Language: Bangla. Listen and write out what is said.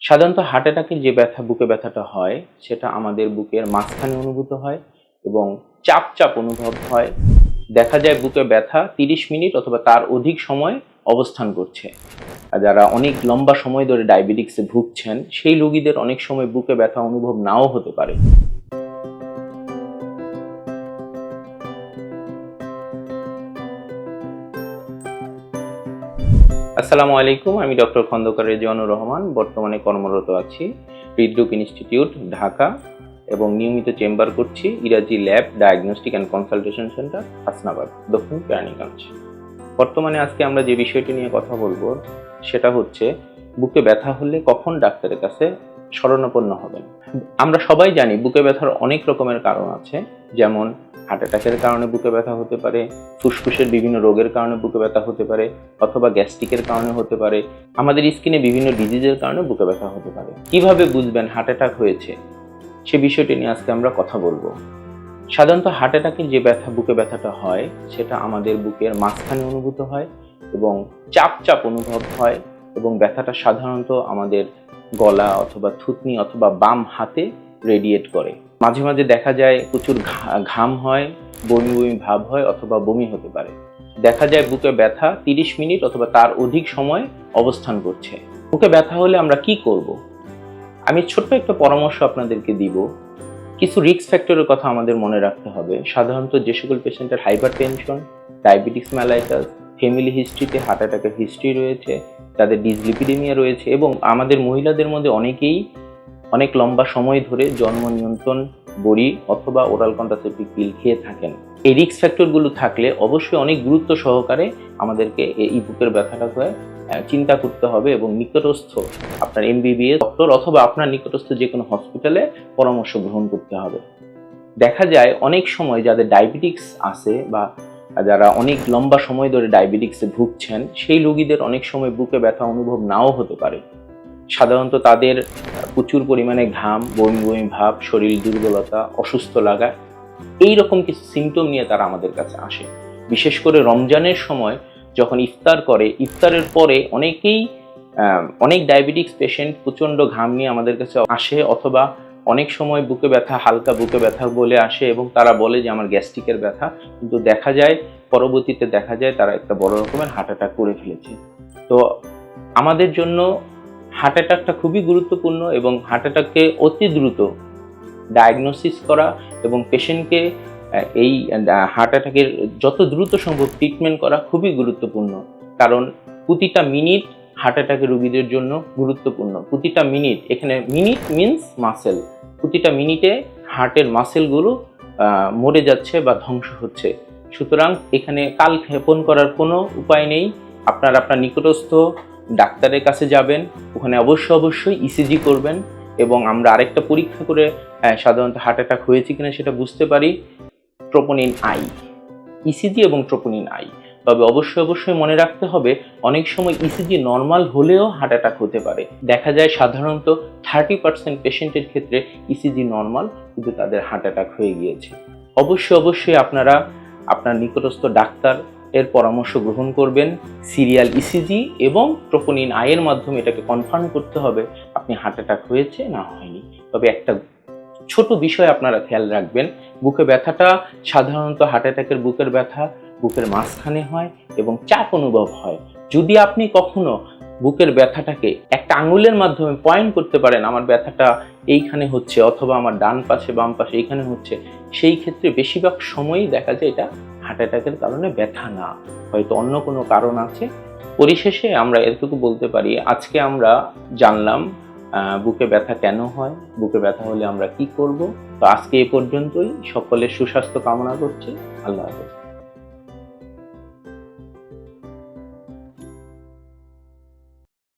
সাধারণত হার্ট অ্যাটাকের যে ব্যথা, বুকে ব্যথাটা হয় সেটা আমাদের বুকের মাঝখানে অনুভূত হয় এবং চাপ চাপ অনুভব হয়। দেখা যায় বুকে ব্যথা 30 মিনিট অথবা তার অধিক সময় অবস্থান করছে। আর যারা অনেক লম্বা সময় ধরে ডায়াবেটিক্সে ভুগছেন সেই রোগীদের অনেক সময় বুকে ব্যথা অনুভব নাও হতে পারে। আসসালামু আলাইকুম, আমি ডক্টর খন্দকার রেজওয়ানুর রহমান। বর্তমানে কর্মরত আছি হৃদরোগ ইনস্টিটিউট, ঢাকা, এবং নিয়মিত চেম্বার করছি ইরাজি lab diagnostic and consultation centre, Hasnabad, দক্ষিণ কেরানীগঞ্জ। বর্তমানে আজকে আমরা যে বিষয়টি নিয়ে কথা বলবো সেটা হচ্ছে বুকে ব্যথা হলে কখন ডাক্তারের কাছে শরণাপন্ন হবেন। আমরা সবাই জানি বুকে ব্যথার অনেক রকমের কারণ আছে, যেমন হার্ট অ্যাটাকের কারণে বুকে ব্যথা হতে পারে, ফুসফুসের বিভিন্ন রোগের কারণে বুকে ব্যথা হতে পারে, অথবা গ্যাস্ট্রিকের কারণে হতে পারে, আমাদের স্কিনে বিভিন্ন ডিজিজের কারণে বুকে ব্যথা হতে পারে। কিভাবে বুঝবেন হার্ট অ্যাটাক হয়েছে সে বিষয়টি নিয়ে আজকে আমরা কথা বলবো। সাধারণত হার্ট অ্যাটাকের যে ব্যথা, বুকে ব্যথাটা হয় সেটা আমাদের বুকের মাঝখানে অনুভূত হয় এবং চাপ চাপ অনুভব হয়, এবং ব্যথাটা সাধারণত আমাদের গলা অথবা থুতনি অথবা বাম হাতে রেডিয়েট করে। মাঝে মাঝে দেখা যায় প্রচুর ঘাম হয়, বমি বমি ভাব হয় অথবা বমি হতে পারে। দেখা যায় বুকে ব্যথা 30 মিনিট অথবা তার অধিক সময় অবস্থান করছে। বুকে ব্যথা হলে আমরা কি করব? আমি ছোট্ট একটা পরামর্শ আপনাদেরকে দিব। কিছু রিস্ক ফ্যাক্টরের কথা আমাদের মনে রাখতে হবে। সাধারণত যে সকল পেশেন্টের হাইপারটেনশন, ডায়াবেটিস মেলাইটাস, ফ্যামিলি হিস্ট্রিতে হার্ট অ্যাটাকের হিস্ট্রি রয়েছে, তাদের ডিসলিপিডেমিয়া রয়েছে, এবং আমাদের মহিলাদের মধ্যে অনেকেই অনেক লম্বা সময় ধরে জন্ম নিয়ন্ত্রণ বড়ি অথবা ওরাল কন্ট্রাসেপটিভ পিল খেয়ে থাকেন। এই রিস্ক ফ্যাক্টরগুলো থাকলে অবশ্যই অনেক গুরুত্ব সহকারে আমাদেরকে এই বুকের ব্যথাটাকে চিন্তা করতে হবে এবং নিকটস্থ আপনার এমবিবিএস ডক্টর অথবা আপনার নিকটস্থ যে কোনো হসপিটালে পরামর্শ গ্রহণ করতে হবে। দেখা যায় অনেক সময় যাদের ডায়াবেটিক্স আছে বা যারা অনেক লম্বা সময় ধরে ডায়াবেটিক্সে ভুগছেন সেই রোগীদের অনেক সময় বুকে ব্যথা অনুভব নাও হতে পারে। সাধারণত তাদের প্রচুর পরিমাণে ঘাম, বমি বমি ভাব, শরীর দুর্বলতা, অসুস্থ লাগা, এইরকম কিছু সিমটম নিয়ে তারা আমাদের কাছে আসে। বিশেষ করে রমজানের সময় যখন ইফতার করে, ইফতারের পরে অনেক ডায়াবেটিক্স পেশেন্ট প্রচণ্ড ঘাম নিয়ে আমাদের কাছে আসে, অথবা অনেক সময় বুকে ব্যথা, হালকা বুকে ব্যথা বলে আসে এবং তারা বলে যে আমার গ্যাস্ট্রিকের ব্যথা, কিন্তু পরবর্তীতে দেখা যায় তারা একটা বড় রকমের হার্ট অ্যাটাক করে ফেলেছে। তো আমাদের জন্য হার্ট অ্যাটাকটা খুবই গুরুত্বপূর্ণ, এবং হার্ট অ্যাটাককে অতি দ্রুত ডায়াগনোসিস করা এবং পেশেন্টকে এই হার্ট অ্যাটাকের যত দ্রুত সম্ভব ট্রিটমেন্ট করা খুবই গুরুত্বপূর্ণ। কারণ প্রতিটা মিনিট হার্ট অ্যাটাকের রোগীদের জন্য গুরুত্বপূর্ণ। প্রতিটা মিনিট, এখানে মিনিট মিনস মাসেল, প্রতিটা মিনিটে হার্টের মাসেলগুলো মরে যাচ্ছে বা ধ্বংস হচ্ছে। সুতরাং এখানে কালক্ষেপণ করার কোনো উপায় নেই। আপনার নিকটস্থ ডাক্তারের কাছে যাবেন, ওখানে অবশ্যই ইসিজি করবেন, এবং আমরা আরেকটা পরীক্ষা করে সাধারণত হার্ট অ্যাটাক হয়েছে কিনা সেটা বুঝতে পারি, ট্রোপোনিন আই, ইসিজি এবং ট্রোপোনিন আই। তবে অবশ্যই মনে রাখতে হবে অনেক সময় ইসিজি নর্মাল হলেও হার্ট অ্যাটাক হতে পারে। দেখা যায় সাধারণত 30% পেশেন্টের ক্ষেত্রে ইসিজি নর্মাল, কিন্তু তাদের হার্ট অ্যাটাক হয়ে গিয়েছে। অবশ্যই আপনারা আপনার নিকটস্থ ডাক্তার এর পরামর্শ গ্রহণ করবেন। সিরিয়াল ইসিজি এবং ট্রোপোনিন আই এর মাধ্যমে এটাকে কনফার্ম করতে হবে আপনি হার্ট অ্যাটাক হয়েছে না হয়নি। তবে একটা ছোট বিষয় আপনারা খেয়াল রাখবেন, বুকে ব্যথাটা সাধারণত হার্ট অ্যাটাকের বুকের ব্যথা বুকের মাঝখানে হয় এবং চাপ অনুভব হয়। যদি আপনি কখনো বুকের ব্যথাটাকে একটা আঙুলের মাধ্যমে পয়েন্ট করতে পারেন, আমার ব্যথাটা এইখানে হচ্ছে অথবা আমার ডান পাশে বাম পাশে এইখানে হচ্ছে, সেই ক্ষেত্রে বেশিরভাগ সময়ই দেখা যায় এটা হার্ট অ্যাটাকের কারণে ব্যথা না, হয়তো অন্য কোনো কারণ আছে। পরিশেষে আমরা এতটুকু বলতে পারি, আজকে আমরা জানলাম বুকে ব্যথা কেন হয়, বুকে ব্যথা হলে আমরা কি করব। তো আজকে এ পর্যন্তই। সকলের সুস্বাস্থ্য কামনা করছি। আল্লাহ হাফেজ।